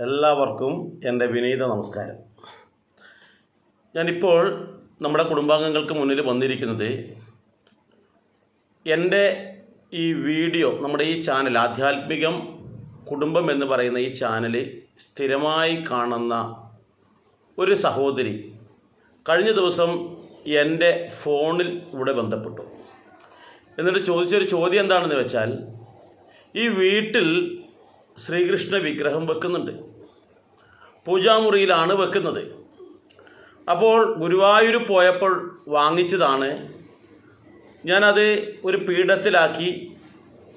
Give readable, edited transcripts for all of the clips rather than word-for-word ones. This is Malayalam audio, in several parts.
എല്ലാവർക്കും എൻ്റെ വിനീത നമസ്കാരം. ഞാനിപ്പോൾ നമ്മുടെ കുടുംബാംഗങ്ങൾക്ക് മുന്നിൽ വന്നിരിക്കുന്നത് എൻ്റെ ഈ വീഡിയോ, നമ്മുടെ ഈ ചാനൽ ആധ്യാത്മികം കുടുംബം എന്ന് പറയുന്ന ഈ ചാനൽ സ്ഥിരമായി കാണുന്ന ഒരു സഹോദരി കഴിഞ്ഞ ദിവസം എൻ്റെ ഫോണിൽ ഇവിടെ ബന്ധപ്പെട്ടു. എന്നിട്ട് ചോദിച്ചൊരു ചോദ്യം എന്താണെന്ന് വെച്ചാൽ, ഈ വീട്ടിൽ ശ്രീകൃഷ്ണ വിഗ്രഹം വെക്കുന്നുണ്ട്, പൂജാമുറിയിലാണ് വെക്കുന്നത്. അപ്പോൾ ഗുരുവായൂർ പോയപ്പോൾ വാങ്ങിച്ചതാണ്. ഞാനത് ഒരു പീഠത്തിലാക്കി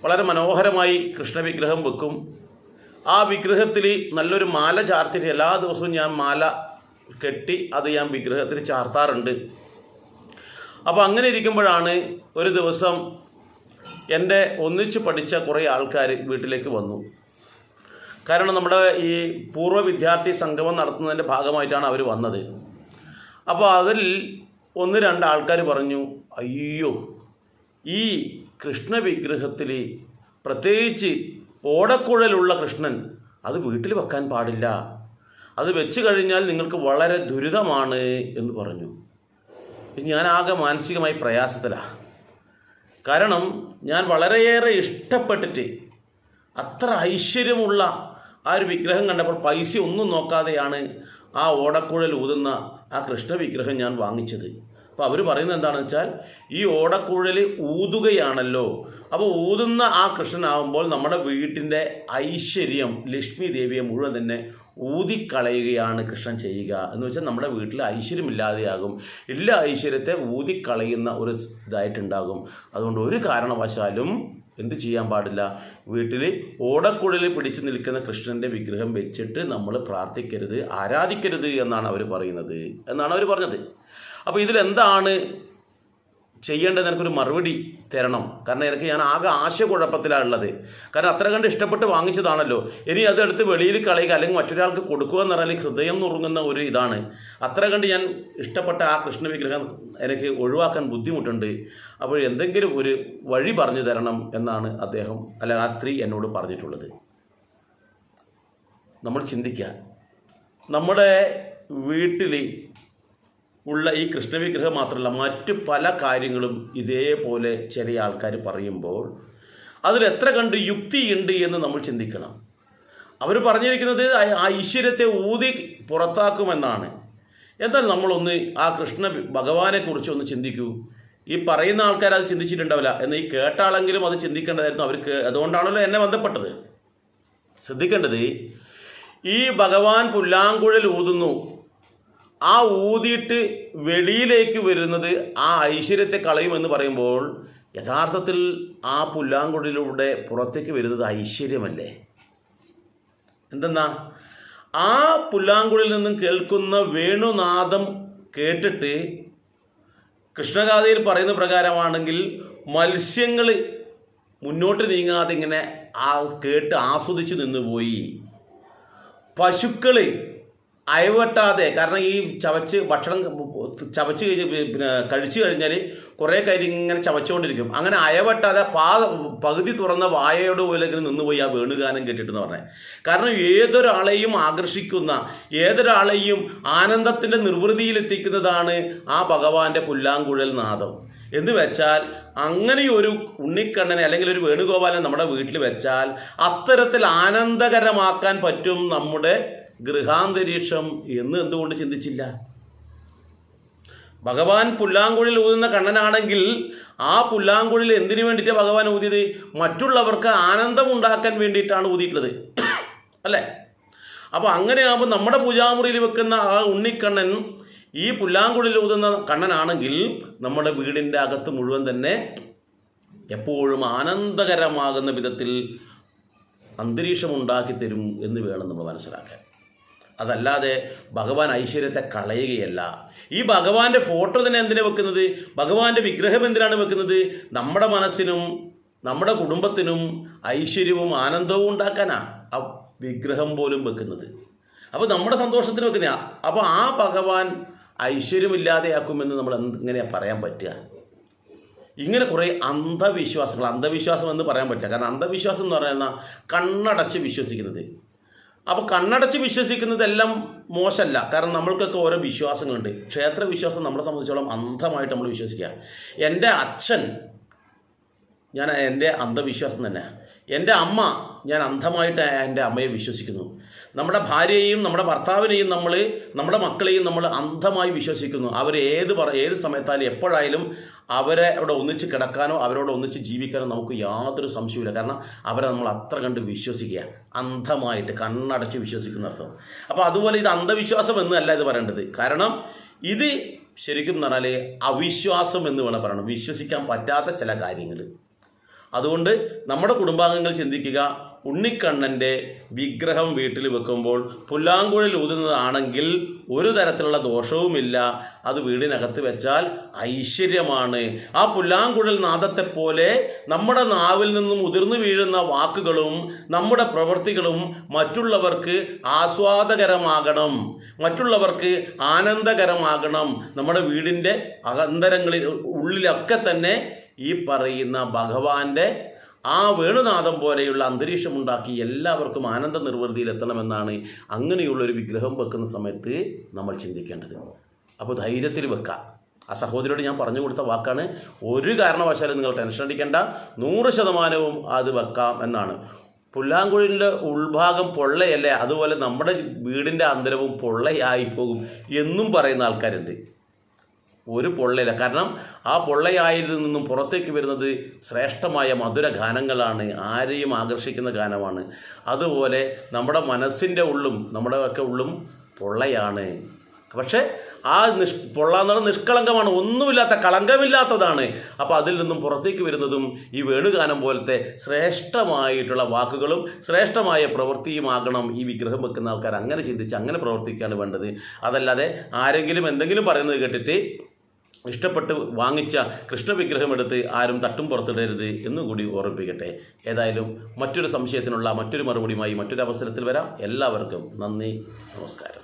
വളരെ മനോഹരമായി കൃഷ്ണവിഗ്രഹം വെക്കും. ആ വിഗ്രഹത്തിൽ നല്ലൊരു മാല ചാർത്തിട്ട് എല്ലാ ദിവസവും ഞാൻ മാല കെട്ടി അത് ഞാൻ വിഗ്രഹത്തിൽ ചാർത്താറുണ്ട്. അപ്പോൾ അങ്ങനെ ഇരിക്കുമ്പോഴാണ് ഒരു ദിവസം എൻ്റെ ഒന്നിച്ച് പഠിച്ച കുറേ ആൾക്കാർ വീട്ടിലേക്ക് വന്നു. കാരണം നമ്മുടെ ഈ പൂർവ്വ വിദ്യാർത്ഥി സംഗമം നടത്തുന്നതിൻ്റെ ഭാഗമായിട്ടാണ് അവർ വന്നത്. അപ്പോൾ അതിൽ 1-2 ആൾക്കാർ പറഞ്ഞു, അയ്യോ, ഈ കൃഷ്ണ വിഗ്രഹത്തിൽ പ്രത്യേകിച്ച് ഓടക്കുഴലുള്ള കൃഷ്ണൻ അത് വീട്ടിൽ വെക്കാൻ പാടില്ല, അത് വെച്ച് കഴിഞ്ഞാൽ നിങ്ങൾക്ക് വളരെ ദുരിതമാണ് എന്ന് പറഞ്ഞു. ഞാൻ ആകെ മാനസികമായി പ്രയാസത്തിലാണ്. കാരണം ഞാൻ വളരെയേറെ ഇഷ്ടപ്പെട്ടിട്ട് അത്ര ഐശ്വര്യമുള്ള ആ ഒരു വിഗ്രഹം കണ്ടപ്പോൾ പൈസ ഒന്നും നോക്കാതെയാണ് ആ ഓടക്കുഴൽ ഊതുന്ന ആ കൃഷ്ണ വിഗ്രഹം ഞാൻ വാങ്ങിച്ചത്. അപ്പോൾ അവർ പറയുന്നത് എന്താണെന്ന് വെച്ചാൽ, ഈ ഓടക്കുഴൽ ഊതുകയാണല്ലോ, അപ്പോൾ ഊതുന്ന ആ കൃഷ്ണനാകുമ്പോൾ നമ്മുടെ വീട്ടിൻ്റെ ഐശ്വര്യം, ലക്ഷ്മി ദേവിയെ മുഴുവൻ തന്നെ ഊതിക്കളയുകയാണ് കൃഷ്ണൻ ചെയ്യുക എന്ന് വെച്ചാൽ നമ്മുടെ വീട്ടിൽ ഐശ്വര്യമില്ലാതെയാകും, എല്ലാ ഐശ്വര്യത്തെ ഊതിക്കളയുന്ന ഒരു ഇതായിട്ടുണ്ടാകും. അതുകൊണ്ട് ഒരു കാരണവശാലും എന്ത് ചെയ്യാൻ പാടില്ല, വീട്ടിൽ ഓടക്കുഴലിൽ പിടിച്ചു നിൽക്കുന്ന കൃഷ്ണൻ്റെ വിഗ്രഹം വെച്ചിട്ട് നമ്മൾ പ്രാർത്ഥിക്കരുത്, ആരാധിക്കരുത് എന്നാണ് അവർ പറയുന്നത്, എന്നാണ് അവർ പറഞ്ഞത്. അപ്പോൾ ഇതിലെന്താണ് ചെയ്യേണ്ടത്? എനിക്കൊരു മറുപടി തരണം. കാരണം എനിക്ക് ഞാൻ ആകെ ആശയക്കുഴപ്പത്തിലാണ് ഉള്ളത്. കാരണം അത്ര കണ്ട് ഇഷ്ടപ്പെട്ട് വാങ്ങിച്ചതാണല്ലോ, ഇനി അതെടുത്ത് വെളിയിൽ കളയുക അല്ലെങ്കിൽ മറ്റൊരാൾക്ക് കൊടുക്കുക എന്ന് പറഞ്ഞാൽ ഹൃദയം നുറുങ്ങുന്ന ഒരു ഇതാണ്. അത്ര കണ്ട് ഞാൻ ഇഷ്ടപ്പെട്ട ആ കൃഷ്ണ വിഗ്രഹം എനിക്ക് ഒഴിവാക്കാൻ ബുദ്ധിമുട്ടുണ്ട്. അപ്പോൾ എന്തെങ്കിലും ഒരു വഴി പറഞ്ഞു തരണം എന്നാണ് അദ്ദേഹം, അല്ല ആ സ്ത്രീ എന്നോട് പറഞ്ഞിട്ടുള്ളത്. നമ്മൾ ചിന്തിക്കുക, നമ്മുടെ വീട്ടിൽ ഉള്ള ഈ കൃഷ്ണവിഗ്രഹം മാത്രമല്ല, മറ്റ് പല കാര്യങ്ങളും ഇതേപോലെ ചില ആൾക്കാർ പറയുമ്പോൾ അതിൽ എത്ര കണ്ട് യുക്തിയുണ്ട് എന്ന് നമ്മൾ ചിന്തിക്കണം. അവർ പറഞ്ഞിരിക്കുന്നത് ഐശ്വര്യത്തെ ഊതി പുറത്താക്കുമെന്നാണ്. എന്നാൽ നമ്മളൊന്ന് ആ കൃഷ്ണ ഭഗവാനെ കുറിച്ച് ഒന്ന് ചിന്തിക്കൂ. ഈ പറയുന്ന ആൾക്കാർ അത് ചിന്തിച്ചിട്ടുണ്ടാവില്ല, എന്നാൽ ഈ കേട്ട ആളെങ്കിലും അത് ചിന്തിക്കേണ്ടതായിരുന്നു അവർക്ക്. അതുകൊണ്ടാണല്ലോ എന്നെ ബന്ധപ്പെട്ടത്. ശ്രദ്ധിക്കേണ്ടത്, ഈ ഭഗവാൻ പുല്ലാങ്കുഴൽ ഊതുന്നു, ആ ഊതിയിട്ട് വെളിയിലേക്ക് വരുന്നത് ആ ഐശ്വര്യത്തെ കളയുമെന്ന് പറയുമ്പോൾ യഥാർത്ഥത്തിൽ ആ പുല്ലാങ്കുഴലിലൂടെ പുറത്തേക്ക് വരുന്നത് ഐശ്വര്യമല്ലേ? എന്തെന്നാ, ആ പുല്ലാങ്കുഴലിൽ നിന്നും കേൾക്കുന്ന വേണുനാദം കേട്ടിട്ട് കൃഷ്ണഗാഥയിൽ പറയുന്ന പ്രകാരമാണെങ്കിൽ മത്സ്യങ്ങൾ മുന്നോട്ട് നീങ്ങാതെ ഇങ്ങനെ കേട്ട് ആസ്വദിച്ച് നിന്നുപോയി. പശുക്കൾ അയവട്ടാതെ, കാരണം ഈ ഭക്ഷണം ചവച്ച് കഴിച്ചു കഴിഞ്ഞാൽ കുറേ കാര്യം ഇങ്ങനെ ചവച്ചുകൊണ്ടിരിക്കും, അങ്ങനെ അയവട്ടാതെ പകുതി തുറന്ന വായയുടെ പോലെ ഇങ്ങനെ നിന്നുപോയി ആ വേണുഗാനം കേട്ടിട്ടെന്ന് പറഞ്ഞത്. കാരണം ഏതൊരാളെയും ആകർഷിക്കുന്ന, ഏതൊരാളെയും ആനന്ദത്തിൻ്റെ നിർവൃതിയിലെത്തിക്കുന്നതാണ് ആ ഭഗവാന്റെ പുല്ലാങ്കുഴൽ നാദം. എന്ന് വെച്ചാൽ അങ്ങനെ ഒരു ഉണ്ണിക്കണ്ണനെ അല്ലെങ്കിൽ ഒരു വേണുഗോപാലനെ നമ്മുടെ വീട്ടിൽ വെച്ചാൽ അത്തരത്തിൽ ആനന്ദകരമാക്കാൻ പറ്റും നമ്മുടെ ഗൃഹാന്തരീക്ഷം എന്ന് എന്തുകൊണ്ട് ചിന്തിച്ചില്ല? ഭഗവാൻ പുല്ലാങ്കുഴൽ ഊതുന്ന കണ്ണനാണെങ്കിൽ ആ പുല്ലാങ്കുഴൽ എന്തിനു വേണ്ടിയിട്ടാണ് ഭഗവാൻ ഊതിയത്? മറ്റുള്ളവർക്ക് ആനന്ദം ഉണ്ടാക്കാൻ വേണ്ടിയിട്ടാണ് ഊതിയിട്ടുള്ളത്, അല്ലേ? അപ്പോൾ അങ്ങനെയാകുമ്പോൾ നമ്മുടെ പൂജാമുറിയിൽ വെക്കുന്ന ആ ഉണ്ണിക്കണ്ണൻ ഈ പുല്ലാങ്കുഴൽ ഊതുന്ന കണ്ണനാണെങ്കിൽ നമ്മുടെ വീടിൻ്റെ അകത്ത് മുഴുവൻ തന്നെ എപ്പോഴും ആനന്ദകരമാകുന്ന വിധത്തിൽ അന്തരീക്ഷം ഉണ്ടാക്കി തരും എന്ന് വേണം നമ്മൾ മനസ്സിലാക്കാൻ. അതല്ലാതെ ഭഗവാൻ ഐശ്വര്യത്തെ കളയുകയല്ല. ഈ ഭഗവാന്റെ ഫോട്ടോ തന്നെ എന്തിനാണ് വെക്കുന്നത്? ഭഗവാന്റെ വിഗ്രഹം എന്തിനാണ് വെക്കുന്നത്? നമ്മുടെ മനസ്സിനും നമ്മുടെ കുടുംബത്തിനും ഐശ്വര്യവും ആനന്ദവും ഉണ്ടാക്കാനാണ് ആ വിഗ്രഹം പോലും വെക്കുന്നത്. അപ്പോൾ നമ്മുടെ സന്തോഷത്തിന് വെക്കുന്ന, അപ്പോൾ ആ ഭഗവാൻ ഐശ്വര്യമില്ലാതെയാക്കുമെന്ന് നമ്മൾ എങ്ങനെയാണ് പറയാൻ പറ്റുക? ഇങ്ങനെ കുറേ അന്ധവിശ്വാസങ്ങൾ, അന്ധവിശ്വാസം എന്ന് പറയാൻ പറ്റില്ല. കാരണം അന്ധവിശ്വാസം എന്ന് പറയുന്ന കണ്ണടച്ച് വിശ്വസിക്കുന്നത്. അപ്പോൾ കണ്ണടച്ച് വിശ്വസിക്കുന്നതെല്ലാം മോശമല്ല. കാരണം നമ്മൾക്കൊക്കെ ഓരോ വിശ്വാസങ്ങളുണ്ട്. ക്ഷേത്ര വിശ്വാസം നമ്മളെ സംബന്ധിച്ചോളം അന്ധമായിട്ട് നമ്മൾ വിശ്വസിക്കുക. എൻ്റെ അച്ഛൻ, എൻ്റെ അന്ധവിശ്വാസം തന്നെ. എൻ്റെ അമ്മ, ഞാൻ അന്ധമായിട്ട് എൻ്റെ അമ്മയെ വിശ്വസിക്കുന്നു. നമ്മുടെ ഭാര്യയെയും നമ്മുടെ ഭർത്താവിനെയും നമ്മുടെ മക്കളെയും നമ്മൾ അന്ധമായി വിശ്വസിക്കുന്നു. അവർ ഏത് സമയത്തായാലും എപ്പോഴായാലും അവരെ അവിടെ ഒന്നിച്ച് കിടക്കാനോ അവരോട് ഒന്നിച്ച് ജീവിക്കാനോ നമുക്ക് യാതൊരു സംശയമില്ല. കാരണം അവരെ നമ്മൾ അത്ര കണ്ട് വിശ്വസിക്കുക, അന്ധമായിട്ട് കണ്ണടച്ച് വിശ്വസിക്കുന്ന അർത്ഥം. അപ്പോൾ അതുപോലെ ഇത് അന്ധവിശ്വാസം എന്നല്ല ഇത് പറയേണ്ടത്. കാരണം ഇത് ശരിക്കും എന്ന് പറഞ്ഞാൽ അവിശ്വാസം എന്ന് വേണം പറയണം, വിശ്വസിക്കാൻ പറ്റാത്ത ചില കാര്യങ്ങൾ. അതുകൊണ്ട് നമ്മുടെ കുടുംബാംഗങ്ങൾ ചിന്തിക്കുക, ഉണ്ണിക്കണ്ണൻ്റെ വിഗ്രഹം വീട്ടിൽ വെക്കുമ്പോൾ പുല്ലാങ്കുഴൽ ഊതുന്നതാണെങ്കിൽ ഒരു തരത്തിലുള്ള ദോഷവുമില്ല. അത് വീടിനകത്ത് വെച്ചാൽ ഐശ്വര്യമാണ്. ആ പുല്ലാങ്കുഴൽ നാദത്തെപ്പോലെ നമ്മുടെ നാവിൽ നിന്നും ഉതിർന്നു വീഴുന്ന വാക്കുകളും നമ്മുടെ പ്രവൃത്തികളും മറ്റുള്ളവർക്ക് ആസ്വാദകരമാകണം, മറ്റുള്ളവർക്ക് ആനന്ദകരമാകണം. നമ്മുടെ വീടിൻ്റെ അകന്തരങ്ങളിൽ ഉള്ളിലൊക്കെ തന്നെ ഈ പറയുന്ന ഭഗവാന്റെ ആ വേണുനാഥം പോലെയുള്ള അന്തരീക്ഷമുണ്ടാക്കി എല്ലാവർക്കും ആനന്ദ നിർവൃതിയിലെത്തണമെന്നാണ് അങ്ങനെയുള്ളൊരു വിഗ്രഹം വെക്കുന്ന സമയത്ത് നമ്മൾ ചിന്തിക്കേണ്ടത്. അപ്പോൾ ധൈര്യത്തിൽ വെക്കാം. ആ സഹോദരിയോട് ഞാൻ പറഞ്ഞു കൊടുത്ത വാക്കാണ്. ഒരു കാരണവശാലും നിങ്ങൾ ടെൻഷൻ അടിക്കേണ്ട, 100% അത് വെക്കാം എന്നാണ്. പുല്ലാങ്കുഴലിൻ്റെ ഉൾഭാഗം പൊള്ളയല്ലേ, അതുപോലെ നമ്മുടെ വീടിൻ്റെ അന്തരവും പൊള്ളയായി പോകും എന്നും പറയുന്ന ആൾക്കാരുണ്ട്. ഒരു പൊള്ളയില്ല. കാരണം ആ പൊള്ളയായിൽ നിന്നും പുറത്തേക്ക് വരുന്നത് ശ്രേഷ്ഠമായ മധുര ഗാനങ്ങളാണ്, ആരെയും ആകർഷിക്കുന്ന ഗാനമാണ്. അതുപോലെ നമ്മുടെ മനസ്സിൻ്റെ ഉള്ളും നമ്മുടെ ഒക്കെ ഉള്ളും പൊള്ളയാണ്. പക്ഷേ ആ പൊള്ളാന്ന് പറഞ്ഞാൽ നിഷ്കളങ്കമാണ്, ഒന്നുമില്ലാത്ത കളങ്കമില്ലാത്തതാണ്. അപ്പോൾ അതിൽ നിന്നും പുറത്തേക്ക് വരുന്നതും ഈ വേണുഗാനം പോലത്തെ ശ്രേഷ്ഠമായിട്ടുള്ള വാക്കുകളും ശ്രേഷ്ഠമായ പ്രവൃത്തിയുമാകണം. ഈ വിഗ്രഹം വെക്കുന്ന ആൾക്കാർ അങ്ങനെ ചിന്തിച്ച് അങ്ങനെ പ്രവർത്തിക്കുകയാണ് വേണ്ടത്. അതല്ലാതെ ആരെങ്കിലും എന്തെങ്കിലും പറയുന്നത് കേട്ടിട്ട് ഇഷ്ടപ്പെട്ട് വാങ്ങിച്ച കൃഷ്ണവിഗ്രഹം എടുത്ത് ആരും തട്ടും പുറത്തിടരുത് എന്നുകൂടി ഓർമ്മിപ്പിക്കട്ടെ. ഏതായാലും മറ്റൊരു സംശയത്തിനുള്ള മറ്റൊരു മറുപടിയുമായി മറ്റൊരു അവസരത്തിൽ വരാം. എല്ലാവർക്കും നന്ദി, നമസ്കാരം.